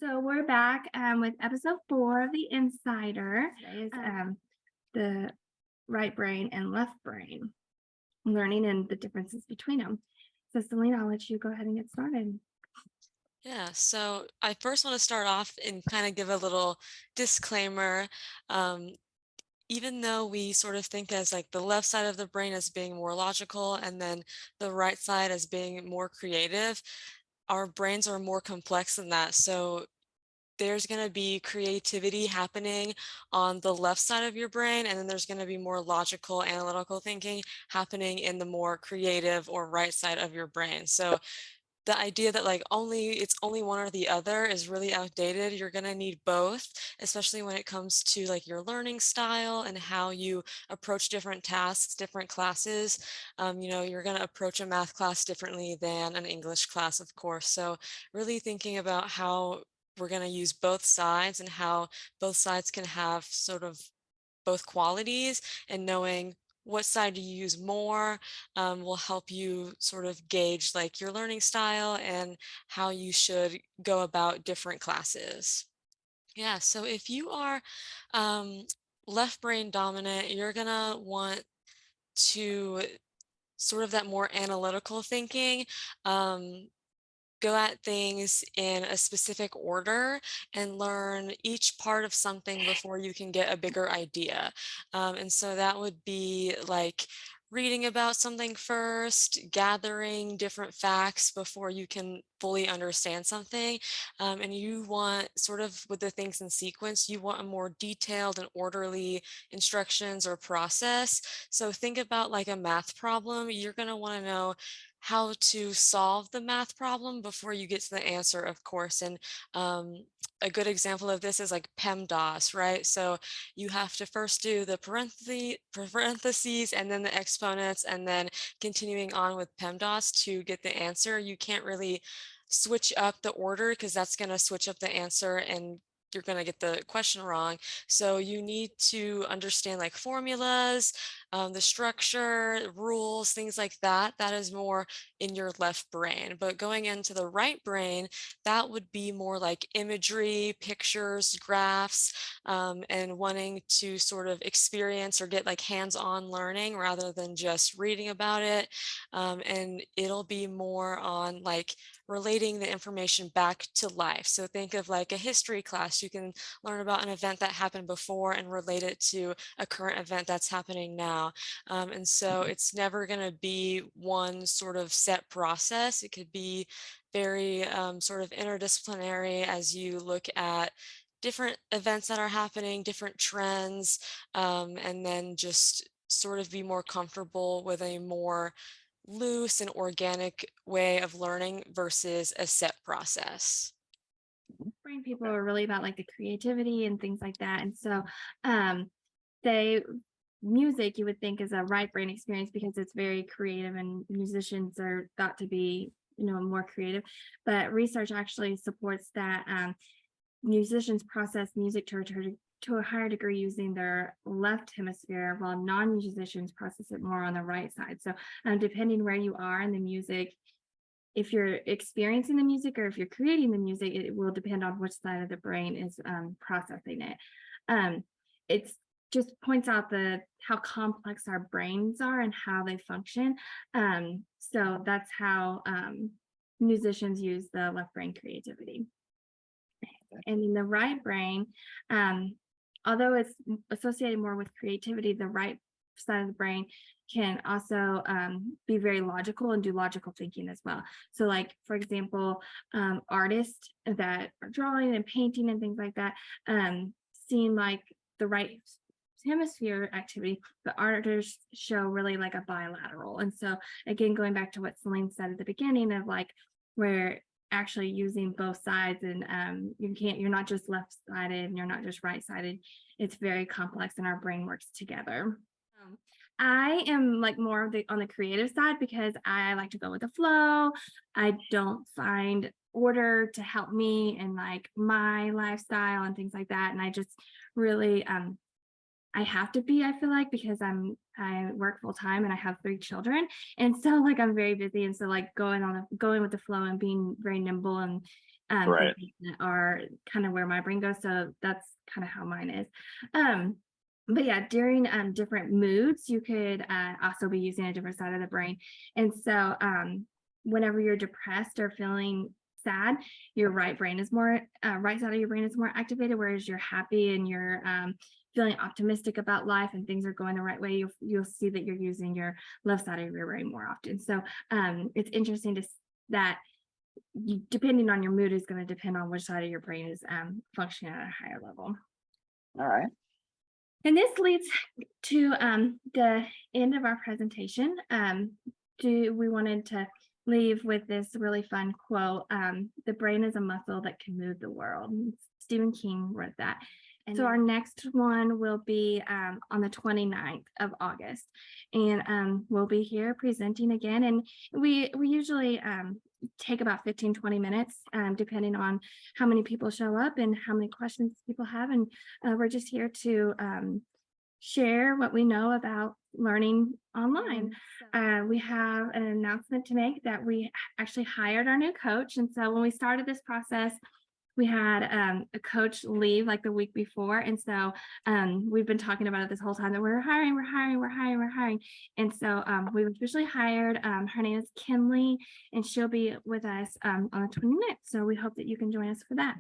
So we're back with episode 4 of The Insider. Today is the right brain and left brain, learning and the differences between them. So Selena, I'll let you go ahead and get started. Yeah, so I first want to start off and kind of give a little disclaimer. Um, Even though we sort of think as like the left side of the brain as being more logical and then the right side as being more creative, our brains are more complex than that. So there's going to be creativity happening on the left side of your brain, and then there's going to be more logical, analytical thinking happening in the more creative or right side of your brain. So the idea that like it's only one or the other is really outdated. You're going to need both, especially when it comes to like your learning style and how you approach different tasks, different classes. You're going to approach a math class differently than an English class, of course. So really thinking about how we're going to use both sides and how both sides can have sort of both qualities, and knowing what side to use more will help you sort of gauge like your learning style and how you should go about different classes. Yeah, so if you are um, left brain dominant, you're gonna want to sort of that more analytical thinking. Um, Go at things in a specific order and learn each part of something before you can get a bigger idea. And so that would be like reading about something first, gathering different facts before you can fully understand something. And you want sort of with the things in sequence, you want a more detailed and orderly instructions or process. So think about like a math problem. You're going to want to know how to solve the math problem before you get to the answer, of course. And a good example of this is like PEMDAS, right? So you have to first do the parentheses and then the exponents, and then continuing on with PEMDAS to get the answer. You can't really switch up the order because that's going to switch up the answer and you're going to get the question wrong. So you need to understand like formulas, the structure, rules, things like that. That is more in your left brain. But going into the right brain, that would be more like imagery, pictures, graphs, and wanting to sort of experience or get like hands-on learning rather than just reading about it. And it'll be more on like relating the information back to life. So think of like a history class. You can learn about an event that happened before and relate it to a current event that's happening now. And so it's never going to be one sort of set process. It could be very sort of interdisciplinary as you look at different events that are happening, different trends, and then just sort of be more comfortable with a more loose and organic way of learning versus a set process. Brain people are really about like the creativity and things like that. And so um they music you would think is a right brain experience because it's very creative and musicians are thought to be more creative, but research actually supports that musicians process music to a higher degree using their left hemisphere, while non-musicians process it more on the right side. So depending where you are in the music, if you're experiencing the music or if you're creating the music, it will depend on which side of the brain is processing it. um, it's just points out the how complex our brains are and how they function. So that's how musicians use the left brain creativity. And in the right brain, um, although it's associated more with creativity, the right side of the brain can also be very logical and do logical thinking as well. So like, for example, artists that are drawing and painting and things like that, seem like the right hemisphere activity, the artists show really like a bilateral. And so again, going back to what Celine said at the beginning of like, where actually using both sides, and you're not just left-sided and you're not just right-sided. It's very complex and our brain works together. I am like more of the on the creative side because I like to go with the flow. I don't find order to help me in like my lifestyle and things like that, and I just really I have to be, I feel like, because I work full time and I have 3 children. And so like I'm very busy. And so like going with the flow and being very nimble and Right. thinking that are kind of where my brain goes. So that's kind of how mine is. Um, but yeah, during different moods, you could also be using a different side of the brain. And so whenever you're depressed or feeling sad, your right side of your brain is more activated, whereas you're happy and you're feeling optimistic about life and things are going the right way, you'll see that you're using your left side of your brain more often. So it's interesting that depending on your mood is going to depend on which side of your brain is functioning at a higher level. All right. And this leads to the end of our presentation. We wanted to leave with this really fun quote. The brain is a muscle that can move the world. Stephen King wrote that. And so our next one will be on the 29th of August. And we'll be here presenting again. And we usually take about 15-20 minutes, depending on how many people show up and how many questions people have. And we're just here to share what we know about learning online. We have an announcement to make that we actually hired our new coach. And so when we started this process, we had a coach leave like the week before. And so we've been talking about it this whole time that we're hiring. And so we've officially hired. Her name is Kinley, and she'll be with us on the 29th. So we hope that you can join us for that.